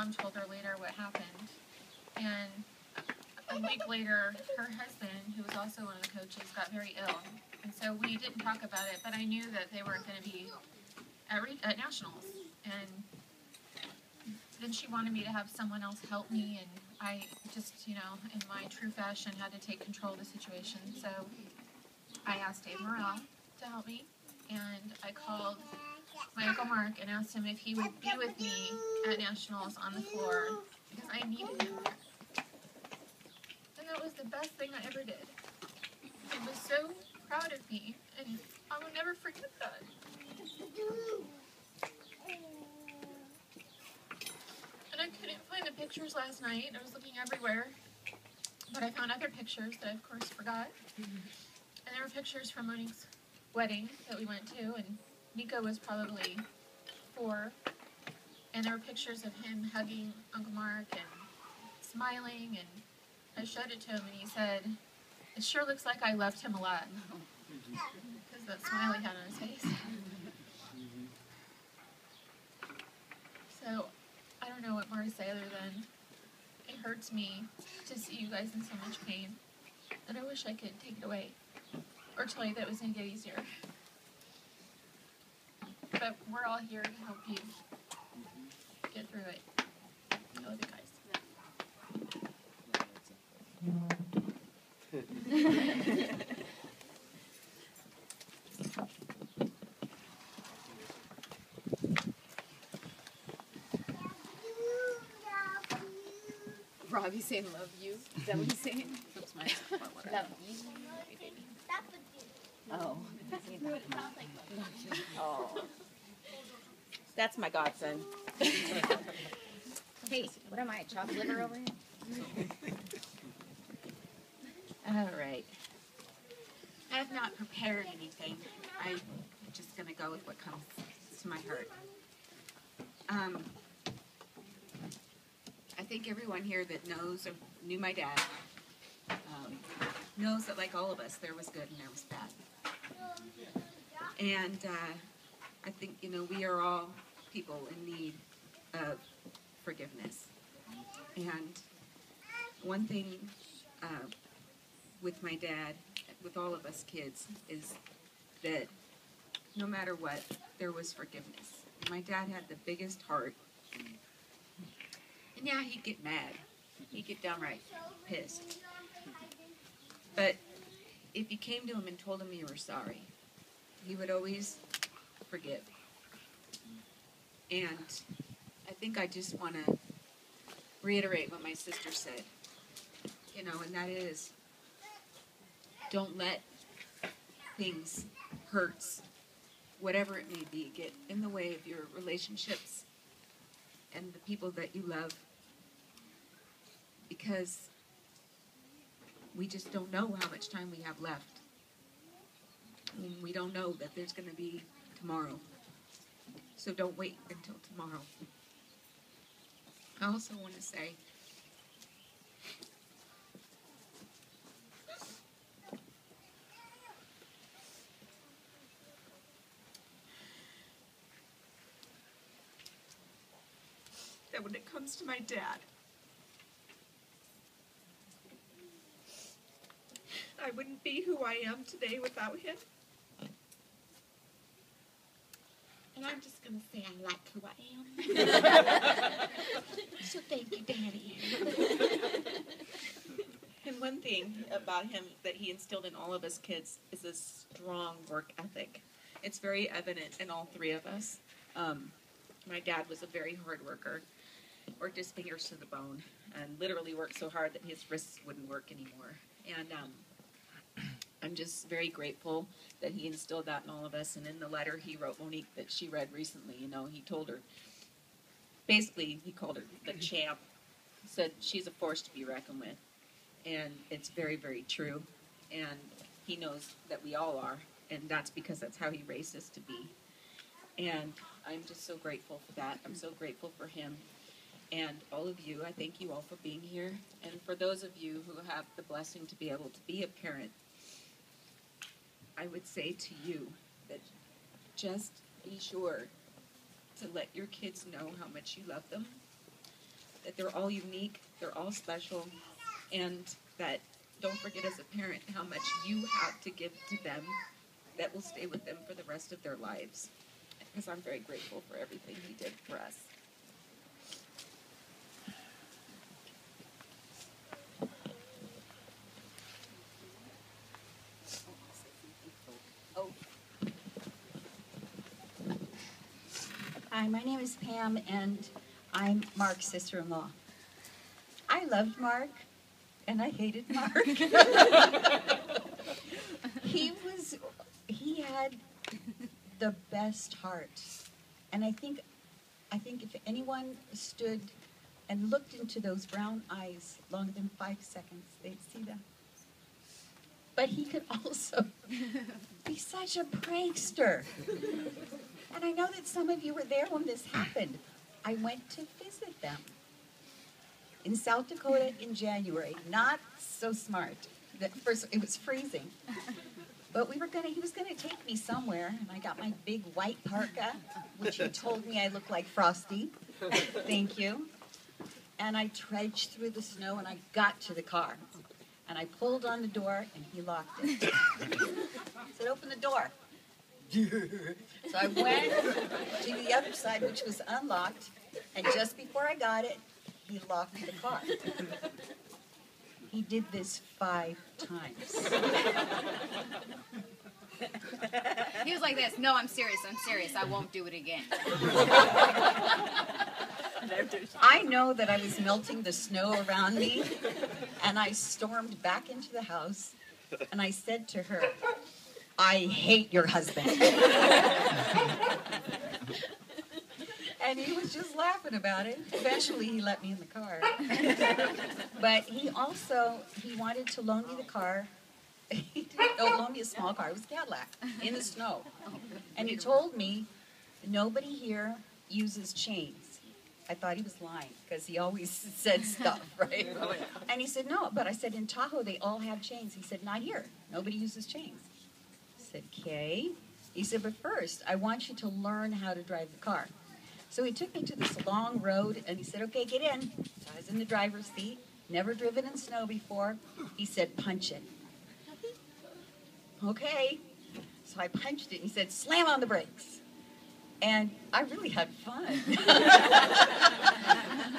mom told her later what happened. And a week later, her husband, who was also one of the coaches, got very ill. And so we didn't talk about it, but I knew that they weren't going to be at nationals. And then she wanted me to have someone else help me, and I just, in my true fashion, had to take control of the situation. So I asked Dave Morrell to help me, and I called my Uncle Mark and asked him if he would be with me at nationals on the floor, because I needed him there. And that was the best thing I ever did. He was so proud of me, and I will never forget that. And I couldn't find the pictures last night. I was looking everywhere, but I found other pictures that I, of course, forgot. And there were pictures from Monique's wedding that we went to, and Nico was probably 4. And there were pictures of him hugging Uncle Mark and smiling, and I showed it to him, and he said, "It sure looks like I loved him a lot," because that smile he had on his face. So, I don't know what more to say other than it hurts me to see you guys in so much pain, and I wish I could take it away or tell you that it was going to get easier. But we're all here to help you get through it. I love you guys. Robbie's saying love you. Is that what he's saying? Oops, my Love you. Oh. Oh. That's my godson. Hey, what am I, chopped liver over here? All right. I have not prepared anything. I'm just going to go with what comes to my heart. I think everyone here that knows or knew my dad knows that, like all of us, there was good and there was bad. And I think, we are all people in need of forgiveness. And one thing with my dad, with all of us kids, is that no matter what, there was forgiveness. My dad had the biggest heart. And yeah, he'd get mad. He'd get downright pissed. But if you came to him and told him you were sorry, he would always forgive. And I think I just want to reiterate what my sister said, and that is, don't let things, hurts, whatever it may be, get in the way of your relationships and the people that you love, because we just don't know how much time we have left. And we don't know that there's going to be tomorrow. So don't wait until tomorrow. I also want to say, that when it comes to my dad, I wouldn't be who I am today without him. And I'm just going to say I like who I am. So thank you, Daddy. And one thing about him that he instilled in all of us kids is a strong work ethic. It's very evident in all 3 of us. My dad was a very hard worker, worked his fingers to the bone, and literally worked so hard that his wrists wouldn't work anymore. And I'm just very grateful that he instilled that in all of us. And in the letter he wrote Monique that she read recently, he told her, basically he called her the champ, said she's a force to be reckoned with. And it's very, very true. And he knows that we all are, and that's because that's how he raised us to be. And I'm just so grateful for that. I'm so grateful for him. And all of you, I thank you all for being here. And for those of you who have the blessing to be able to be a parent, I would say to you that just be sure to let your kids know how much you love them. that they're all unique, they're all special, and that don't forget as a parent how much you have to give to them that will stay with them for the rest of their lives. Because I'm very grateful for everything he did for us. Hi, my name is Pam, and I'm Mark's sister-in-law. I loved Mark, and I hated Mark. He had the best heart, and I think if anyone stood and looked into those brown eyes longer than 5 seconds, they'd see that. But he could also be such a prankster. And I know that some of you were there when this happened. I went to visit them in South Dakota in January. Not so smart. First, it was freezing. But he was gonna take me somewhere, and I got my big white parka, which he told me I looked like Frosty. Thank you. And I trudged through the snow, and I got to the car. And I pulled on the door, and he locked it. I said, "Open the door." So I went to the other side, which was unlocked, and just before I got it, he locked the car. He did this 5 times. He was like this. No, I'm serious. I won't do it again. I know that I was melting the snow around me, and I stormed back into the house, and I said to her, "I hate your husband." And he was just laughing about it. Eventually, he let me in the car. But he wanted to loan me the car. He didn't loan me a small car. It was a Cadillac in the snow. And he told me, "Nobody here uses chains." I thought he was lying because he always said stuff, right? And he said, "No," but I said, "In Tahoe, they all have chains." He said, "Not here. Nobody uses chains." I said, "Okay." He said, "But first, I want you to learn how to drive the car." So he took me to this long road, and he said, "Okay, get in." So I was in the driver's seat, never driven in snow before. He said, "Punch it." Okay. So I punched it, and he said, "Slam on the brakes." And I really had fun.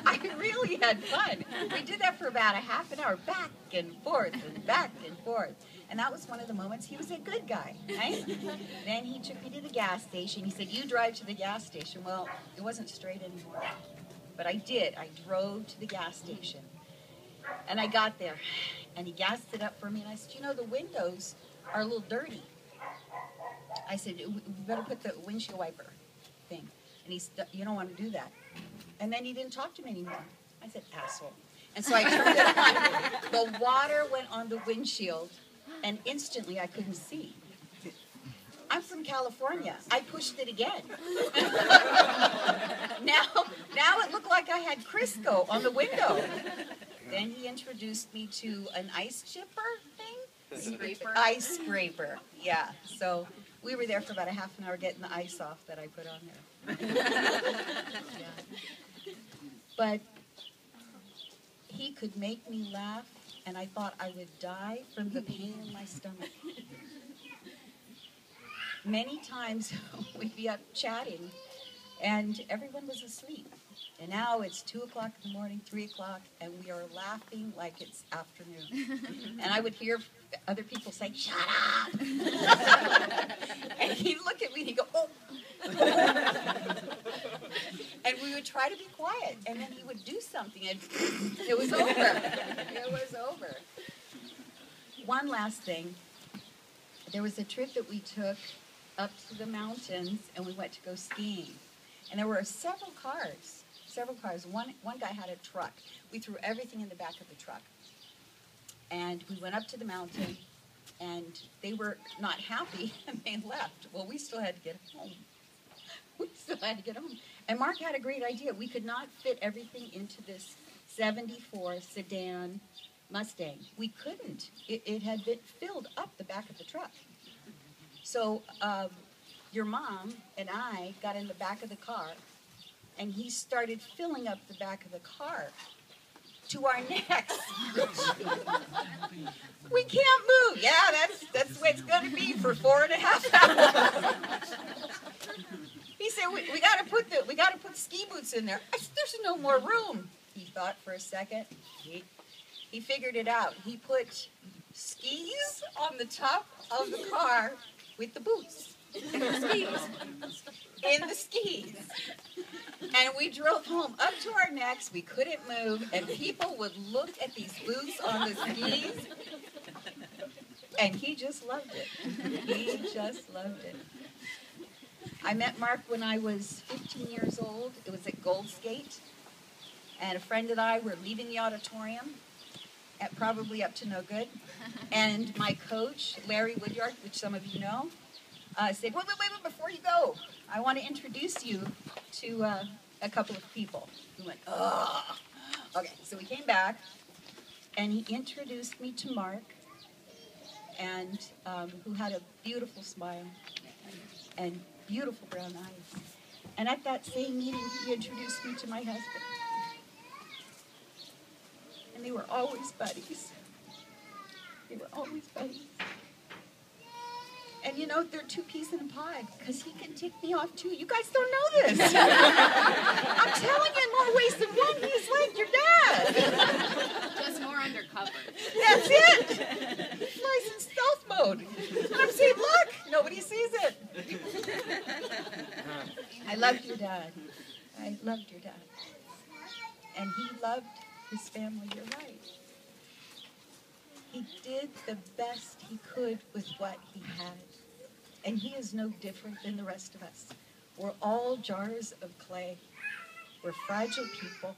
I really had fun. We did that for about a half an hour, back and forth and back and forth. And that was one of the moments he was a good guy, right? Then he took me to the gas station. He said, "You drive to the gas station." Well, it wasn't straight anymore. But I did. I drove to the gas station. And I got there. And he gassed it up for me. And I said, "You know, the windows are a little dirty." I said, "We better put the windshield wiper thing." And he said, "You don't want to do that." And then he didn't talk to me anymore. I said, "Asshole." And so I turned it on. The water went on the windshield, and instantly I couldn't see. I'm from California. I pushed it again. Now it looked like I had Crisco on the window. Then he introduced me to an ice chipper thing. Scraper. Ice scraper, yeah. So we were there for about a half an hour getting the ice off that I put on there. Yeah. But he could make me laugh, and I thought I would die from the pain in my stomach. Many times we'd be up chatting, and everyone was asleep. And now it's 2 o'clock in the morning, 3 o'clock, and we are laughing like it's afternoon. And I would hear other people say, "Shut up!" And he'd look at me and he'd go, "Oh." And we would try to be quiet, and then he would do something, and it was over. It was over. One last thing. There was a trip that we took up to the mountains, and we went to go skiing. And there were several cars. One guy had a truck. We threw everything in the back of the truck. And we went up to the mountain, and they were not happy, and they left. Well, we still had to get home. And Mark had a great idea. We could not fit everything into this 74 sedan Mustang. We couldn't. It had been filled up the back of the truck. So your mom and I got in the back of the car, and he started filling up the back of the car to our necks. We can't move. Yeah, that's the way it's going to be for 4.5 hours. He said, we got to put the ski boots in there. I said, there's no more room. He thought for a second. He figured it out. He put skis on the top of the car with the boots. In the skis. And we drove home up to our necks. We couldn't move. And people would look at these boots on the skis. And he just loved it. He just loved it. I met Mark when I was 15 years old. It was at Gold Skate. And a friend and I were leaving the auditorium, at probably up to no good. And my coach, Larry Woodyard, which some of you know, said, wait, before you go, I want to introduce you to a couple of people. We went, oh. Okay, so we came back, and he introduced me to Mark, and who had a beautiful smile and beautiful brown eyes. And at that same meeting, he introduced me to my husband. And they were always buddies. They were always buddies. And you know, they're two peas in a pod, because he can tick me off too. You guys don't know this. I'm telling you, in more ways than one, he's like your dad. Just more undercover. That's it. He flies in stealth mode. And I'm saying, look, nobody sees it. I loved your dad. I loved your dad. And he loved his family, you're right. He did the best he could with what he had. And he is no different than the rest of us. We're all jars of clay. We're fragile people,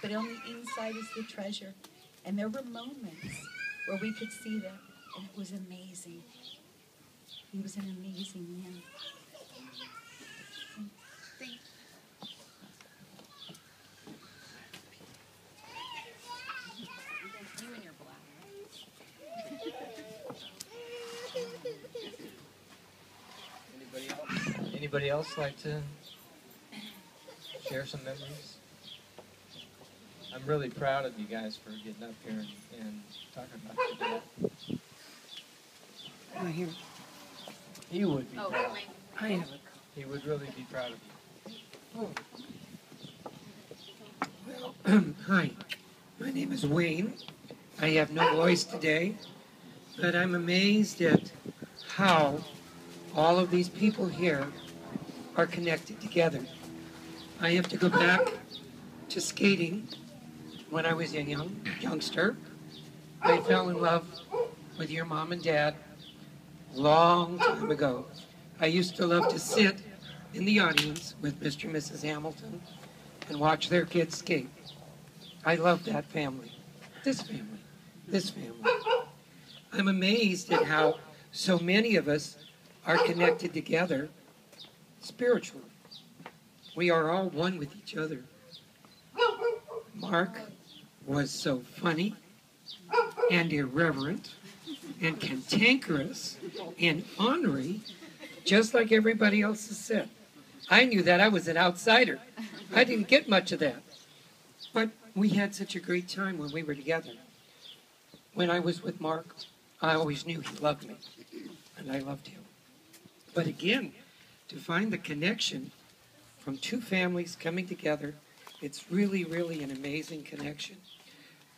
but on the inside is the treasure. And there were moments where we could see that, and it was amazing. He was an amazing man. You and your black. Anybody else like to share some memories? I'm really proud of you guys for getting up here and talking about your dad. Oh, here. He would be Oh, proud. wait. I have a He would really be proud of you. Well, hi. My name is Wayne. I have no voice today, but I'm amazed at how all of these people here are connected together. I have to go back to skating when I was a youngster. I fell in love with your mom and dad a long time ago. I used to love to sit in the audience with Mr. and Mrs. Hamilton and watch their kids skate. I love that family. This family. This family. I'm amazed at how so many of us are connected together spiritually. We are all one with each other. Mark was so funny and irreverent and cantankerous and ornery, just like everybody else has said. I knew that I was an outsider. I didn't get much of that. But we had such a great time when we were together. When I was with Mark, I always knew he loved me, and I loved him. But again, to find the connection from two families coming together, it's really, really an amazing connection.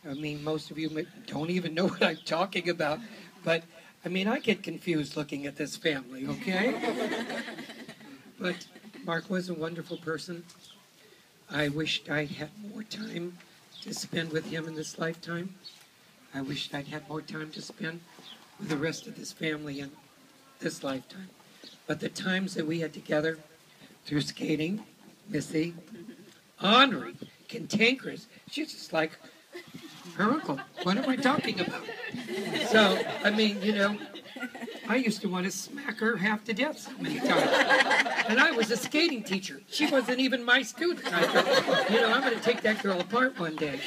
I mean, most of you don't even know what I'm talking about, but I mean, I get confused looking at this family, okay? But Mark was a wonderful person. I wished I'd had more time to spend with him in this lifetime. I wished I'd had more time to spend with the rest of this family in this lifetime. But the times that we had together through skating, Missy, ornery, cantankerous, she's just like her uncle. What am I talking about? So, I mean, you know, I used to want to smack her half to death so many times. And I was a skating teacher. She wasn't even my student. I thought, you know, I'm going to take that girl apart one day.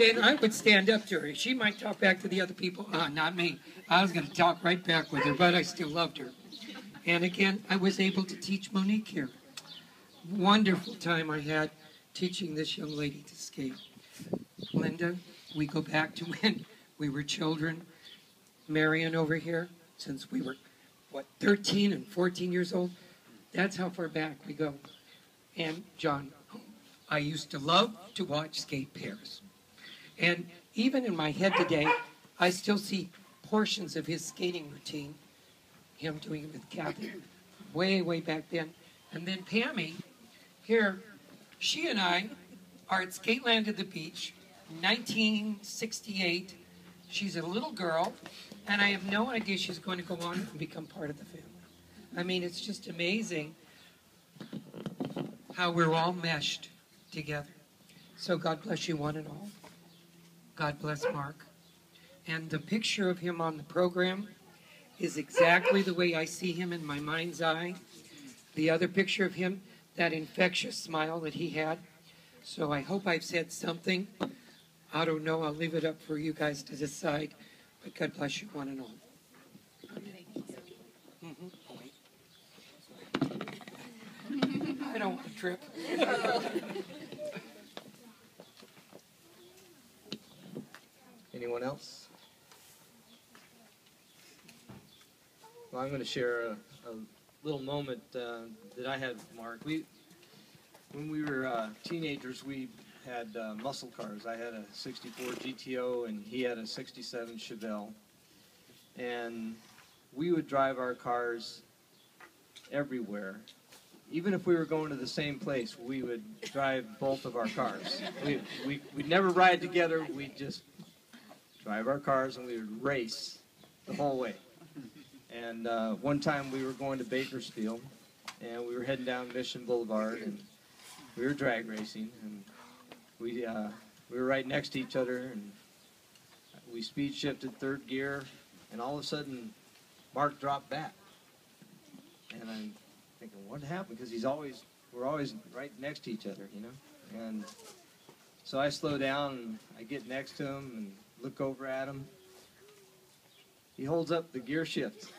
And I would stand up to her. She might talk back to the other people. Not me. I was going to talk right back with her, but I still loved her. And again, I was able to teach Monique here. wonderful time I had teaching this young lady to skate. Linda, we go back to when we were children. Marion over here, since we were, 13 and 14 years old. That's how far back we go. And John, I used to love to watch skate pairs. And even in my head today, I still see portions of his skating routine, him doing it with Kathy, way, way back then. And then Pammy, here, she and I are at Skateland at the Beach, 1968. She's a little girl, and I have no idea she's going to go on and become part of the family. I mean, it's just amazing how we're all meshed together. So God bless you one and all. God bless Mark. And the picture of him on the program is exactly the way I see him in my mind's eye. The other picture of him, that infectious smile that he had. So I hope I've said something. I don't know. I'll leave it up for you guys to decide. But God bless you one and all. I don't want to trip. Anyone else? Well, I'm going to share a little moment that I had with Mark. When we were teenagers, we had muscle cars. I had a 64 GTO, and he had a 67 Chevelle. And we would drive our cars everywhere. Even if we were going to the same place, we would drive both of our cars. We'd never ride together. We'd just drive our cars, and we would race the whole way. And one time we were going to Bakersfield, and we were heading down Mission Boulevard, and we were drag racing, and we were right next to each other, and we speed shifted third gear, and all of a sudden, Mark dropped back. And I'm thinking, what happened? Because we're always right next to each other, you know? And so I slow down, and I get next to him and look over at him. He holds up the gear shift.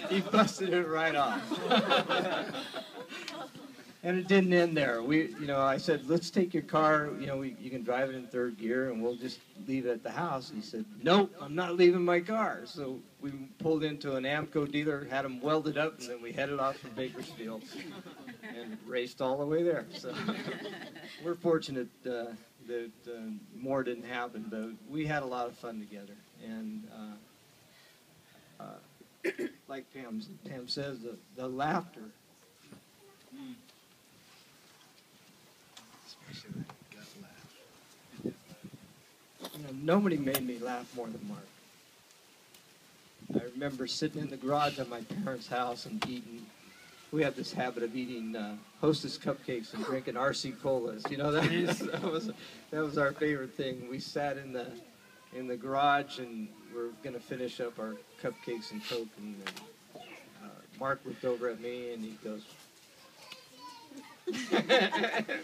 He busted it right off. And it didn't end there. I said, let's take your car, you can drive it in third gear, and we'll just leave it at the house. And he said, nope, I'm not leaving my car. So we pulled into an Amco dealer, had them welded up, and then we headed off for Bakersfield and raced all the way there. So we're fortunate that more didn't happen, but we had a lot of fun together. And like Pam says, the laughter. Especially that gut laugh. Nobody made me laugh more than Mark. I remember sitting in the garage at my parents' house and eating. We have this habit of eating Hostess cupcakes and drinking RC colas. That was our favorite thing. We sat in the garage and we're going to finish up our cupcakes and Coke. And Mark looked over at me and he goes,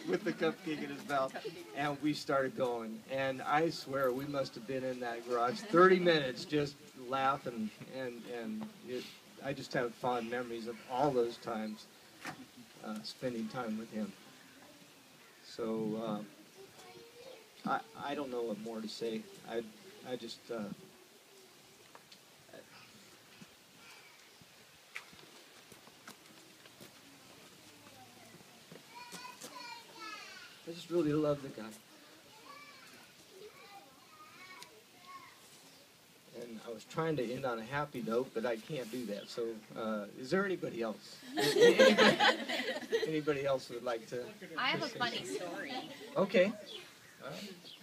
with the cupcake in his mouth, and we started going. And I swear we must have been in that garage 30 minutes just laughing, and I just have fond memories of all those times spending time with him. So I don't know what more to say. I just really love the guy. And I was trying to end on a happy note, but I can't do that. So, is there anybody else? Anybody else would like to? I have a funny story. Okay.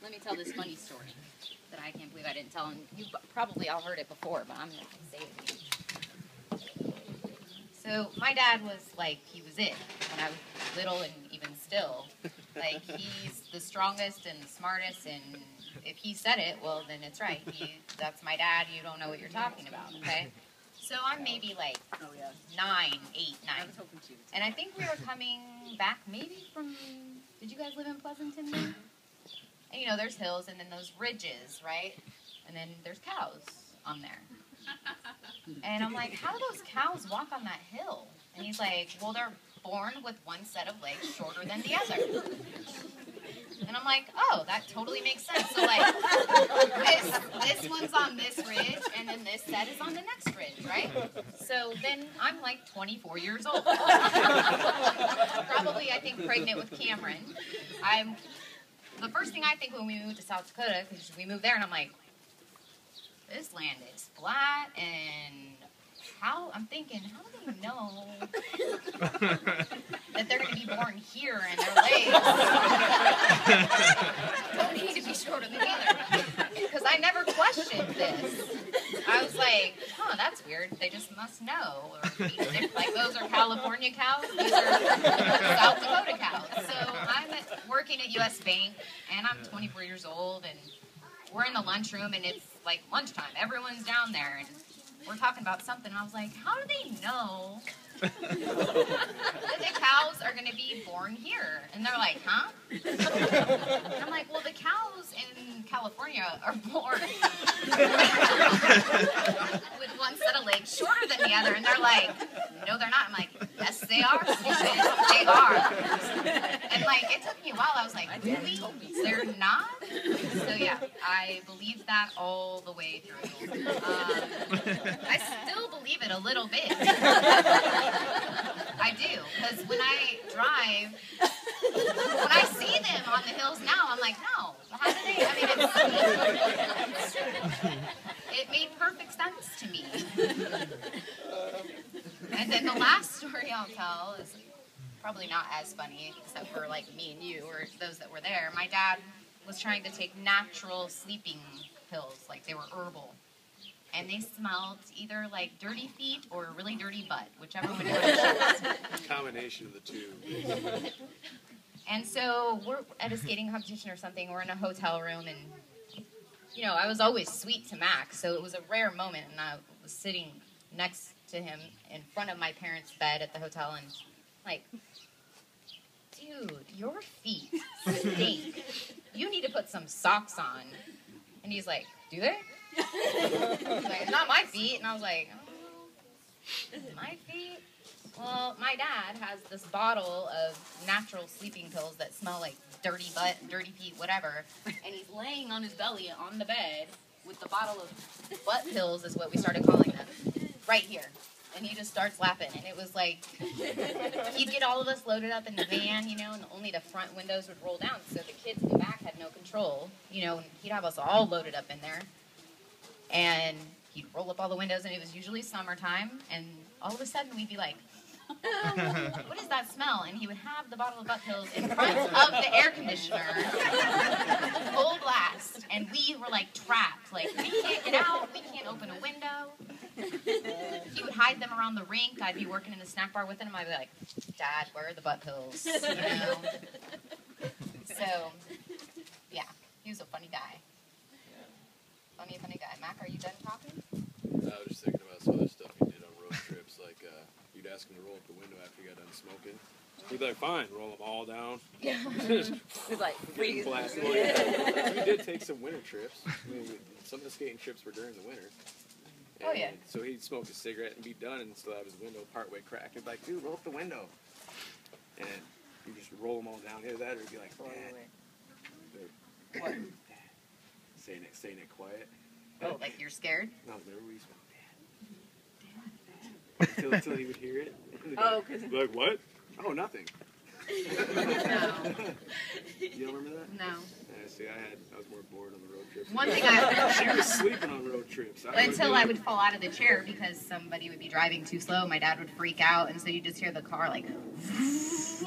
Let me tell this funny story that I can't believe I didn't tell. And you probably all heard it before, but I'm going to say it again. So my dad was like, he was it when I was little and even still. Like, he's the strongest and the smartest, and if he said it, well, then it's right. That's my dad. You don't know what you're talking about, okay? So I'm maybe like 9, 8, 9. And I think we were coming back maybe from, did you guys live in Pleasanton then? And there's hills and then those ridges, right? And then there's cows on there. And I'm like, how do those cows walk on that hill? And he's like, well, they're born with one set of legs shorter than the other. And I'm like, oh, that totally makes sense. So like, this one's on this ridge, and then this set is on the next ridge, right? So then I'm like 24 years old. Probably, I think, pregnant with Cameron. The first thing I think when we moved to South Dakota, because we moved there, and I'm like, this land is flat, and I'm thinking, how do they know that they're going to be born here and their legs don't need to be shorter than the other? Because I never questioned this. I was like, that's weird. They just must know. Or, like, those are California cows. These are South Dakota cows. So I'm working at U.S. Bank, and I'm 24 years old, and we're in the lunchroom, and it's like lunchtime. Everyone's down there, and we're talking about something. And I was like, how do they know that the cows are going to be born here? And they're like, huh? And I'm like, well, the cows in California are born with one set of legs shorter than the other. And they're like, no, they're not. I'm like, yes, they are. They are. And like, it took me a while. I was like, really? They're not? So yeah, I believe that all the way through. I still believe it a little bit. I do, because when I drive, when I see them on the hills now, I'm like, no, how do they? I mean, it made perfect sense to me. And then the last story I'll tell is probably not as funny, except for like me and you or those that were there. My dad was trying to take natural sleeping pills, like they were herbal. And they smelled either like dirty feet or a really dirty butt, whichever one you want to choose. Combination of the two. And so we're at a skating competition or something. We're in a hotel room, and you know, I was always sweet to Max, so it was a rare moment. And I was sitting next to him in front of my parents' bed at the hotel, and like, dude, your feet stink. You need to put some socks on. And he's like, do they? He's like, it's not my feet. And I was like, oh, my feet? Well, my dad has this bottle of natural sleeping pills that smell like dirty butt, dirty feet, whatever. And he's laying on his belly on the bed with the bottle of butt pills, is what we started calling them, right here. And he just starts laughing. And it was like, he'd get all of us loaded up in the van, you know, and only the front windows would roll down. So the kids in the back had no control, you know, and he'd have us all loaded up in there. And he'd roll up all the windows, and it was usually summertime. And all of a sudden, we'd be like, what is that smell? And he would have the bottle of butt pills in front of the air conditioner, full blast. And we were like trapped. Like, we can't get out. We can't open a window. He would hide them around the rink. I'd be working in the snack bar with him. I'd be like, Dad, where are the butt pills? You know? So, yeah, he was a funny guy. Funny guy. Mac, are you done talking? I was just thinking about some other stuff you did on road trips. Like, you'd ask him to roll up the window after you got done smoking. He'd be like, fine, roll them all down. It's like, freeze. Blasting. We did take some winter trips. I mean, some of the skating trips were during the winter. And Oh, yeah. so he'd smoke a cigarette and be done and still have his window partway cracked. He'd be like, dude, roll up the window. And you just roll them all down. Either that or he'd be like, Dad. What? Saying it quiet. Oh, like you're scared? No, remember we smoked Dad. Until he would hear it. Oh, because... Like, what? Oh, nothing. No. You don't remember that? No. Yeah, see, I was more bored on the road trips. One thing She was sleeping on road trips. Until I would fall out of the chair because somebody would be driving too slow. My dad would freak out, and so you just hear the car like,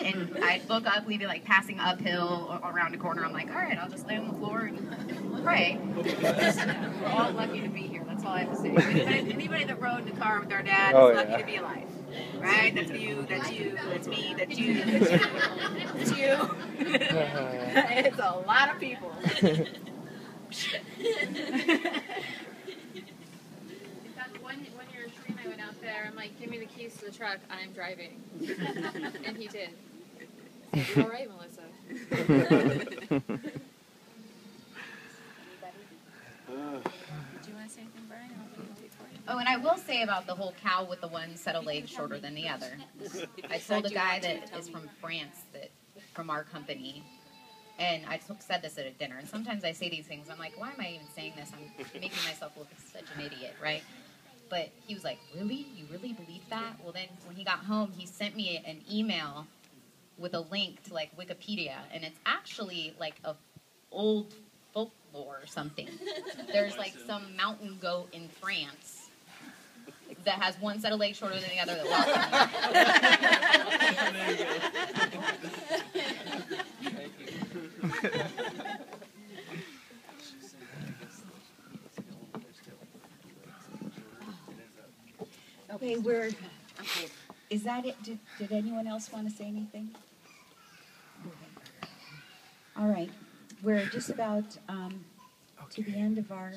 and I'd look up, we'd be like passing uphill or around a corner. I'm like, all right, I'll just lay on the floor and pray. We're all lucky to be here. That's all I have to say. Anybody that rode in the car with our dad is lucky to be alive. Right? That's you, that's me, that's you, that's you, that's you. It's a lot of people. In fact, one year, Trey and I went out there. I'm like, give me the keys to the truck. I'm driving. And he did. You're all right, Melissa. Did you want to say anything, Brian? I'll wait for you. Oh, and I will say about the whole cow with the one set of legs shorter than the other. I told a guy that is from France, that from our company, and I said this at a dinner. And sometimes I say these things, I'm like, why am I even saying this? I'm making myself look like such an idiot, right? But he was like, really? You really believe that? Well, then when he got home, he sent me an email with a link to like Wikipedia, and it's actually like a old folklore or something. There's like some mountain goat in France that has one set of legs shorter than the other that walks. Okay, is that it? Did anyone else want to say anything? All right, we're just about to the end of our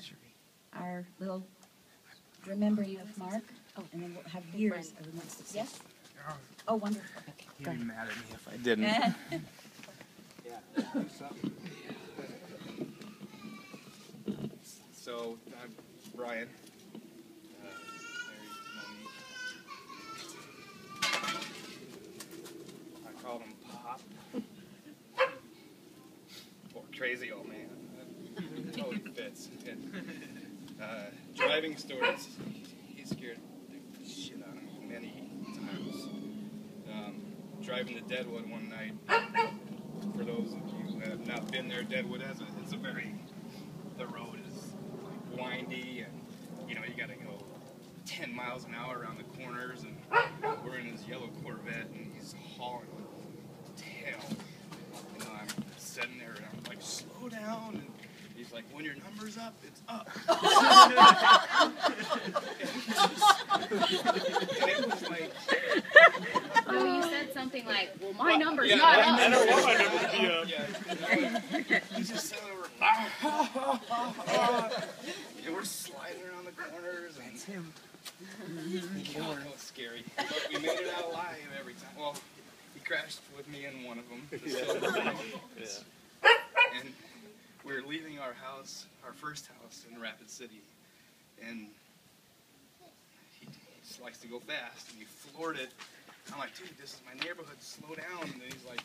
little remembering of Mark. Oh, and then we'll have years. Yes? Oh, wonderful. Okay, go You'd be ahead. mad at me if I didn't. So, I'm Brian. Married Monique. I called him Pop. Poor crazy old man. It totally fits. And, driving stories, he scared the shit out of me many times. Driving to Deadwood one night, for those of you who have not been there, Deadwood it's a very, the road is like windy, and you gotta go 10 miles an hour around the corners, and we're in his yellow Corvette, and he's hauling with tail. I'm sitting there, and I'm like, slow down, and he's like, when your number's up, it's up. And it was like, Oh, you said something like, well, my number's not up. I don't want my number to be up. He's just sitting over, and we're sliding around the corners. That's him. Oh, it was scary. But we made it out alive every time. Well, he crashed with me in one of them. And we were leaving our house, our first house in Rapid City, and he just likes to go fast, and he floored it. I'm like, dude, this is my neighborhood, slow down. And he's like,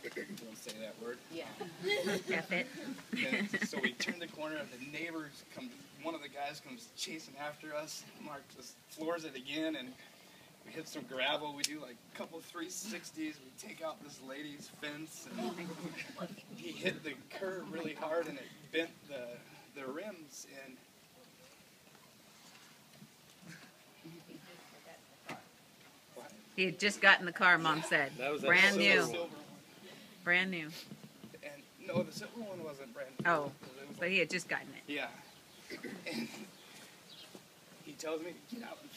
don't say that word. Yeah. F it. And so we turned the corner, and the neighbors come, one of the guys comes chasing after us. Mark just floors it again, and we hit some gravel. We do like a couple 360s. We take out this lady's fence, and he hit the curb really hard, and it bent the rims. And He had just gotten the car, Mom said. Brand new. silver one. Brand new. And no, the silver one wasn't brand new. Oh, It was but he had just gotten it. yeah. And he tells me, get out and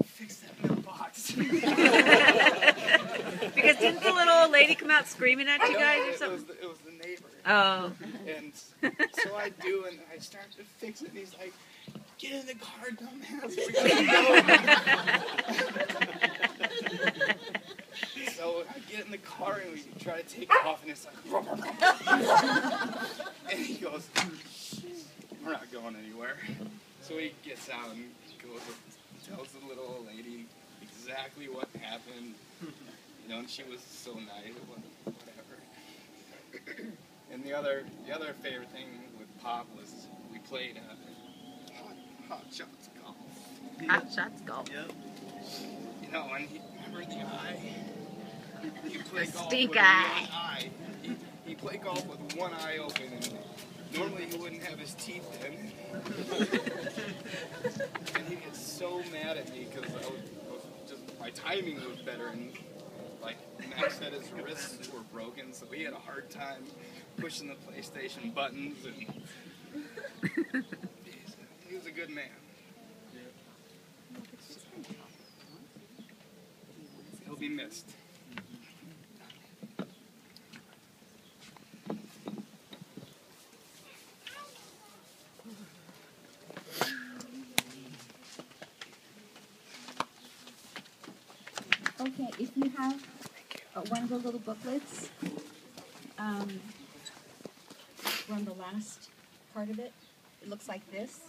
fix that mailbox. Because didn't the little old lady come out screaming at you guys or something? It was the neighbor. Oh. And so I do, and I start to fix it, and he's like, get in the car, dumbass. We gotta go. So I get in the car, and we try to take off, and it's like, and he goes, we're not going anywhere. So he gets out and goes and tells the little old lady exactly what happened. And she was so nice, whatever. And the other favorite thing with Pop was we played hot shots golf. Hot shots golf. Yep. And remember the eye? He played golf stink with eye. one eye. He played golf with one eye open, and normally he wouldn't have his teeth in. And he gets so mad at me because my timing was better, and like Max said, his wrists were broken, so he had a hard time pushing the PlayStation buttons, and he was a good man. He'll be missed. Okay, if you have one of the little booklets, we're on the last part of it. It looks like this.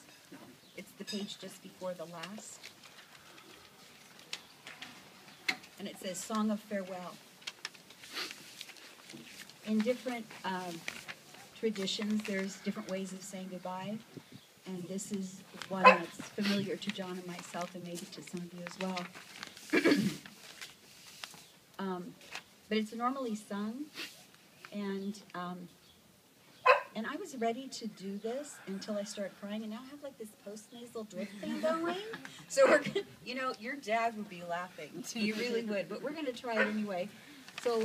It's the page just before the last. And it says Song of Farewell. In different traditions, there's different ways of saying goodbye. And this is one that's familiar to John and myself, and maybe to some of you as well. But it's normally sung, and I was ready to do this until I started crying, and now I have like this post-nasal drip thing going. So we're gonna, you know, your dad would be laughing. He really would, but we're going to try it anyway. So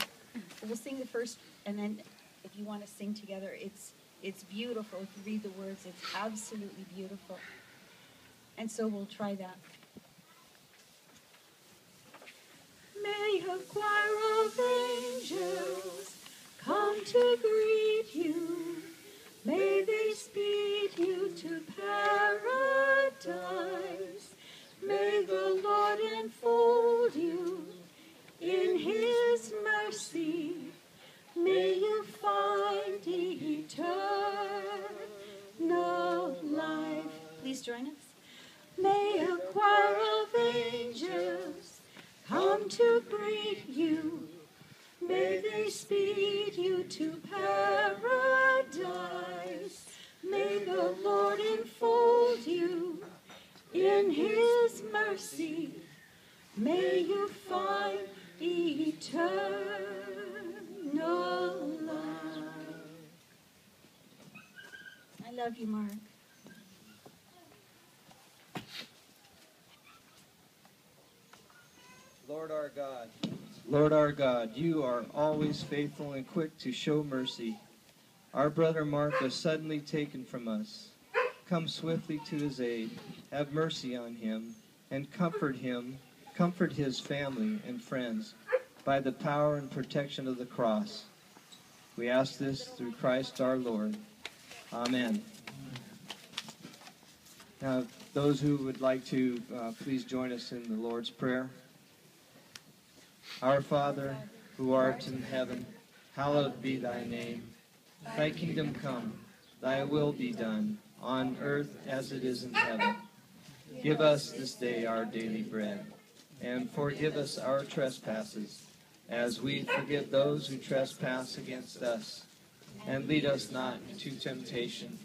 we'll sing the first, and then if you want to sing together, it's beautiful. If you read the words, it's absolutely beautiful. And so we'll try that. May a choir of angels come to greet you. May they speed you to paradise. May the Lord enfold you in his mercy. May you find eternal life. Please join us. May a choir of angels come to greet you. May they speed you to paradise. May the Lord enfold you in his mercy. May you find eternal life. I love you, Mark. Lord our God, you are always faithful and quick to show mercy. Our brother Mark was suddenly taken from us. Come swiftly to his aid, have mercy on him, and comfort his family and friends by the power and protection of the cross. We ask this through Christ our Lord. Amen. Now, those who would like to, please join us in the Lord's Prayer. Our Father, who art in heaven, hallowed be thy name. Thy kingdom come, thy will be done, on earth as it is in heaven. Give us this day our daily bread, and forgive us our trespasses, as we forgive those who trespass against us. And lead us not into temptation,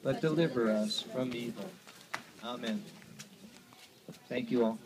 but deliver us from evil. Amen. Thank you all.